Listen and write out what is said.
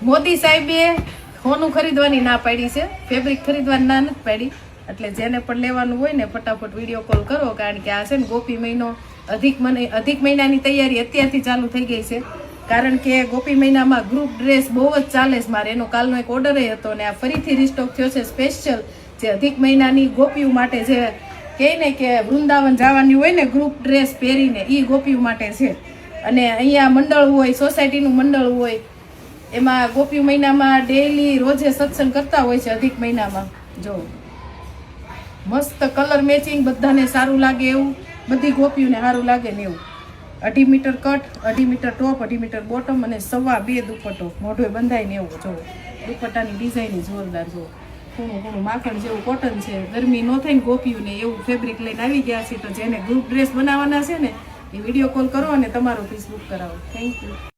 મોદી સાહેબે સોનું ખરીદવાની ના પાડી છે, ફેબ્રિક ખરીદવાની ના નથી પાડી. એટલે જેને પણ લેવાનું હોય ને ફટાફટ વિડીયો કોલ કરો, કારણ કે આ છે ને ગોપી મહિનો અધિક મહિનાની તૈયારી અત્યારથી ચાલુ થઈ ગઈ છે. કારણ કે ગોપી મહિનામાં ગ્રુપ ડ્રેસ બહુ જ ચાલે છે મારે. એનો કાલનો એક ઓર્ડર હતો ને આ ફરીથી રિસ્ટોક થયો છે સ્પેશિયલ, જે અધિક મહિનાની ગોપીઓ માટે, જે કહે ને કે વૃંદાવન જવાની હોય ને ગ્રુપ ડ્રેસ પહેરીને, એ ગોપીઓ માટે છે. અને અહીંયા મંડળ હોય, સોસાયટીનું મંડળ હોય, એમાં ગોપી મહિનામાં ડેઈલી રોજે સત્સંગ કરતા હોય છે. અધિક મહિનામાં જો મસ્ત કલર મેચિંગ, બધાને સારું લાગે એવું, બધી ગોપીઓને સારું લાગે ને એવું. 2.5 મીટર કટ, 2.5 મીટર ટોપ, 2.5 મીટર બોટમ અને 2.25 દુપટ્ટો, મોઢે બંધાય ને એવું. જો દુપટ્ટાની ડિઝાઇન જોરદાર, જો ખૂણું ખૂણું માખણ જેવું કોટન છે. ગરમી ન થાય ને ગોપીઓને એવું ફેબ્રિક લઈને આવી ગયા છે. તો જેને ગ્રુપ ડ્રેસ બનાવવાના છે ને એ વિડીયો કોલ કરો અને તમારો પીસ બુક કરાવો. Thank you.